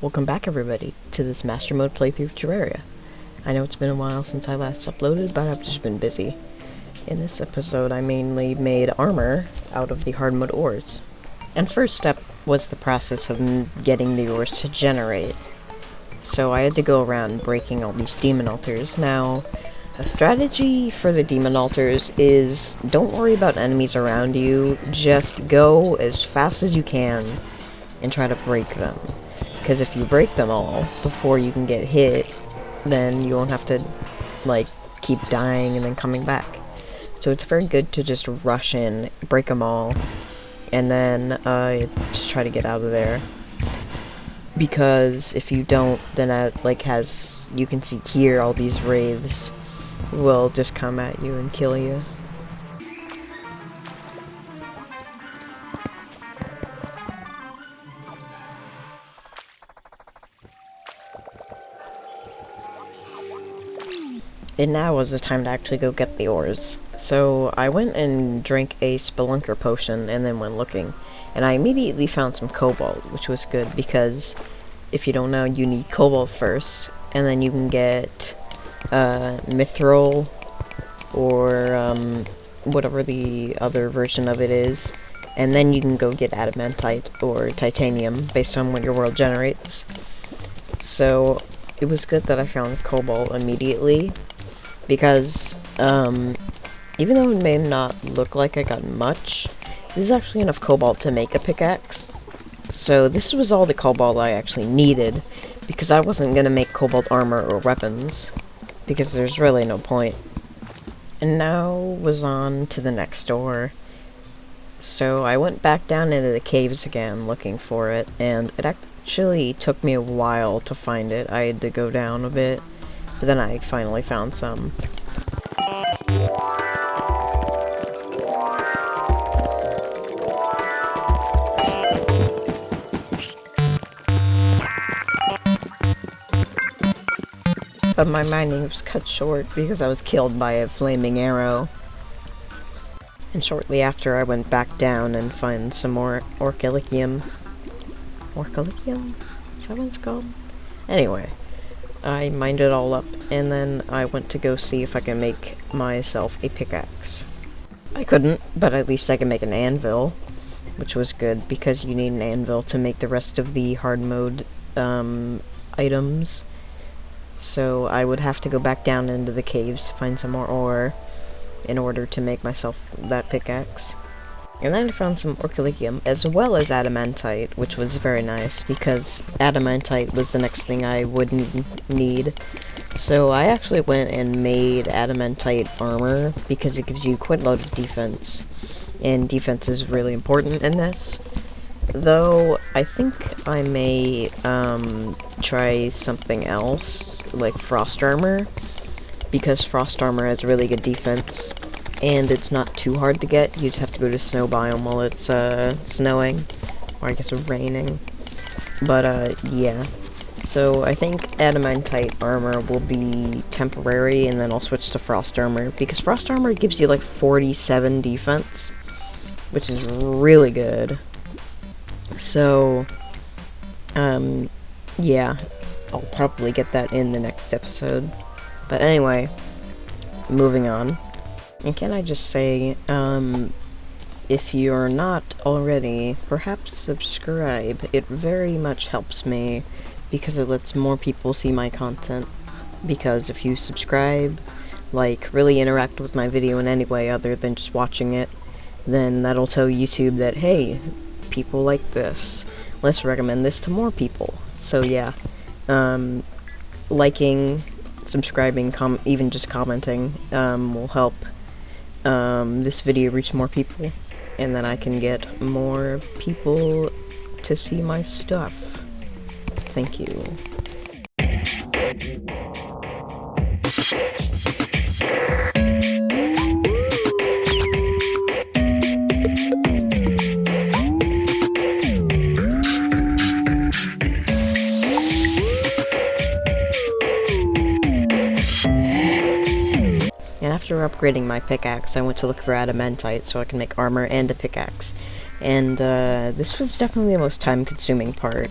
Welcome back everybody to this Master Mode playthrough of Terraria. I know it's been a while since I last uploaded, but I've just been busy. In this episode I mainly made armor out of the hard mode ores. And first step was the process of getting the ores to generate. So I had to go around breaking all these demon altars. Now, a strategy for the demon altars is don't worry about enemies around you, just go as fast as you can and try to break them. Because if you break them all before you can get hit, then you won't have to, like, keep dying and then coming back. So it's very good to just rush in, break them all, and then just try to get out of there. Because if you don't, then you can see here, all these wraiths will just come at you and kill you. And now was the time to actually go get the ores. So I went and drank a spelunker potion and then went looking. And I immediately found some cobalt, which was good because if you don't know, you need cobalt first, and then you can get mithril or whatever the other version of it is, and then you can go get adamantite or titanium based on what your world generates. So it was good that I found cobalt immediately, because even though it may not look like I got much, this is actually enough cobalt to make a pickaxe. So this was all the cobalt I actually needed, because I wasn't going to make cobalt armor or weapons, because there's really no point. And now was on to the next door. So I went back down into the caves again looking for it, and it actually took me a while to find it. I had to go down a bit, but then I finally found some. But my mining was cut short because I was killed by a flaming arrow. And shortly after I went back down and found some more orchilicium. Orchilicium? Is that what it's called? Anyway, I mined it all up, and then I went to go see if I can make myself a pickaxe. I couldn't, but at least I can make an anvil, which was good, because you need an anvil to make the rest of the hard mode items. So I would have to go back down into the caves to find some more ore in order to make myself that pickaxe. And then I found some orchilicium, as well as adamantite, which was very nice, because adamantite was the next thing I would need. So I actually went and made adamantite armor, because it gives you quite a lot of defense, and defense is really important in this. Though, I think I may try something else, like frost armor, because frost armor has really good defense, and it's not too hard to get. You just have to go to snow biome while it's snowing, or I guess raining. But yeah, so I think adamantite armor will be temporary, and then I'll switch to frost armor, because frost armor gives you like 47 defense, which is really good. So yeah, I'll probably get that in the next episode. But anyway, moving on. And can I just say, if you're not already, perhaps subscribe. It very much helps me, because it lets more people see my content. Because if you subscribe, like, really interact with my video in any way other than just watching it, then that'll tell YouTube that, hey, people like this. Let's recommend this to more people. So yeah, liking, subscribing, even just commenting will help this video reach more people, and then I can get more people to see my stuff. Thank you. After upgrading my pickaxe, I went to look for adamantite so I can make armor and a pickaxe. And this was definitely the most time-consuming part.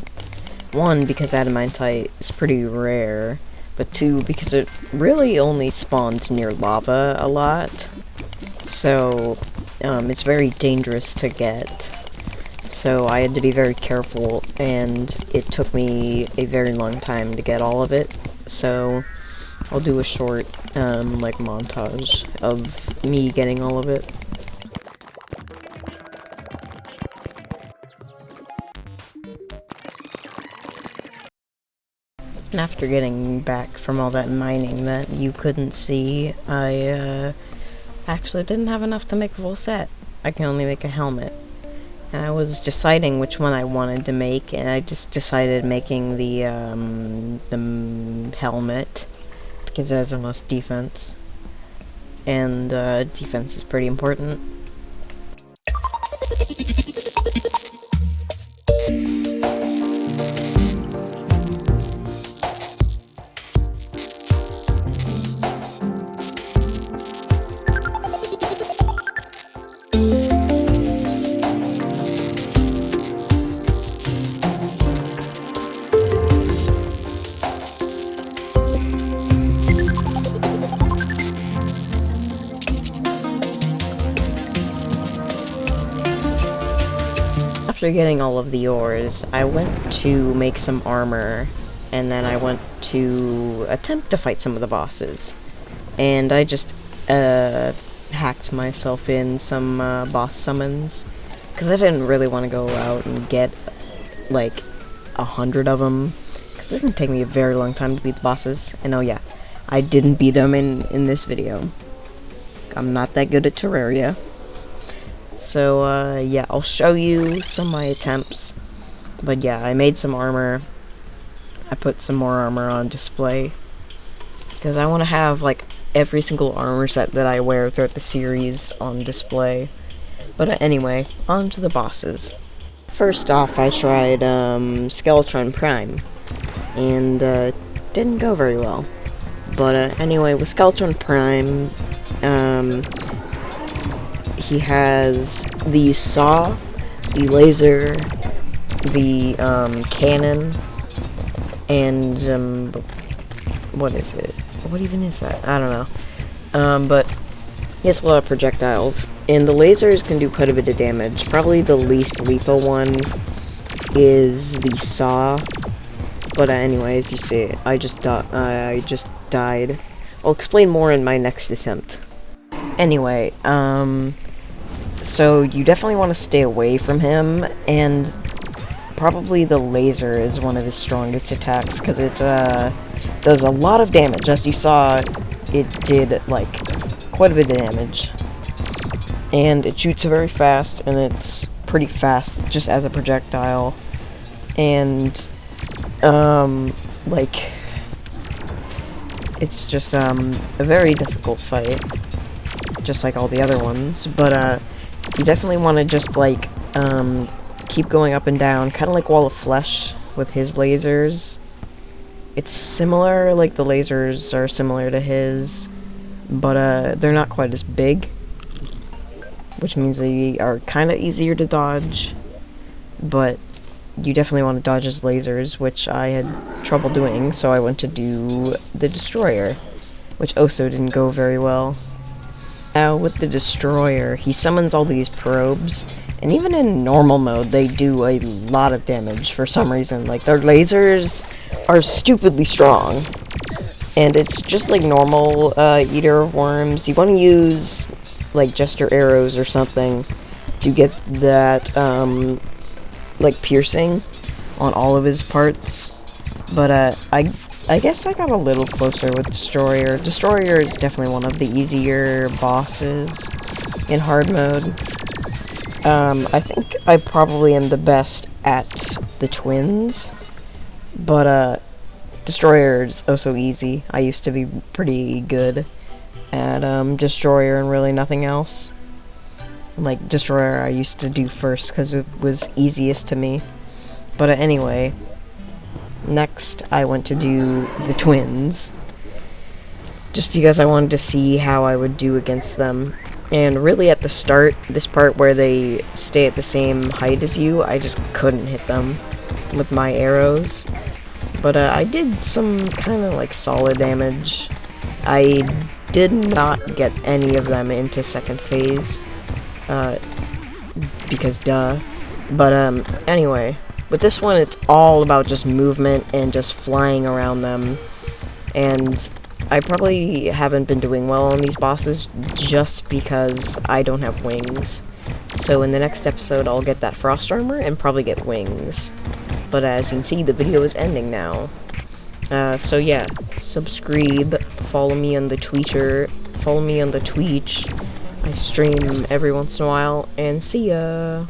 One, because adamantite is pretty rare, but two, because it really only spawns near lava a lot. So, it's very dangerous to get. So I had to be very careful, and it took me a very long time to get all of it. So I'll do a short, like, montage of me getting all of it. And after getting back from all that mining that you couldn't see, I, actually didn't have enough to make a full set. I can only make a helmet. And I was deciding which one I wanted to make, and I just decided making the helmet, because it has the most defense. And, defense is pretty important. After getting all of the ores, I went to make some armor, and then I went to attempt to fight some of the bosses. And I just, hacked myself in some, boss summons, because I didn't really want to go out and get, like, 100 of them, because it's going to take me a very long time to beat the bosses. And oh yeah, I didn't beat them in this video. I'm not that good at Terraria. So, yeah, I'll show you some of my attempts. But yeah, I made some armor. I put some more armor on display, because I want to have, like, every single armor set that I wear throughout the series on display. But anyway, on to the bosses. First off, I tried, Skeleton Prime, and, didn't go very well. But, anyway, with Skeleton Prime, he has the saw, the laser, the, cannon, and, what is it? What even is that? I don't know. But he has a lot of projectiles, and the lasers can do quite a bit of damage. Probably the least lethal one is the saw. But anyways, you see, I just died. I'll explain more in my next attempt. Anyway, so you definitely want to stay away from him, and probably the laser is one of his strongest attacks, because it does a lot of damage. As you saw, it did, like, quite a bit of damage. And it shoots very fast, and it's pretty fast just as a projectile. And, like, it's just, a very difficult fight, just like all the other ones. But, you definitely want to just, like, keep going up and down, kind of like Wall of Flesh with his lasers. It's similar, like the lasers are similar to his, but they're not quite as big, which means they are kind of easier to dodge, but you definitely want to dodge his lasers, which I had trouble doing, so I went to do the Destroyer, which also didn't go very well. Now, with the Destroyer, he summons all these probes, and even in normal mode, they do a lot of damage for some reason. Like, their lasers are stupidly strong. And it's just like normal Eater of Worms. You want to use, like, Jester arrows or something to get that, like, piercing on all of his parts. But, I guess I got a little closer with Destroyer. Destroyer is definitely one of the easier bosses in hard mode. I think I probably am the best at the twins, but, Destroyer is also easy. I used to be pretty good at, Destroyer and really nothing else. Like, Destroyer I used to do first because it was easiest to me. But anyway, next I went to do the twins, just because I wanted to see how I would do against them. And really at the start, this part where they stay at the same height as you, I just couldn't hit them. with my arrows. But I did some kind of like solid damage. I did not get any of them into second phase, because duh. But anyway, with this one it's all about just movement and just flying around them. And I probably haven't been doing well on these bosses just because I don't have wings. So in the next episode I'll get that frost armor and probably get wings. But as you can see, the video is ending now. So yeah, subscribe, follow me on the Twitter, follow me on the Twitch. I stream every once in a while, and see ya!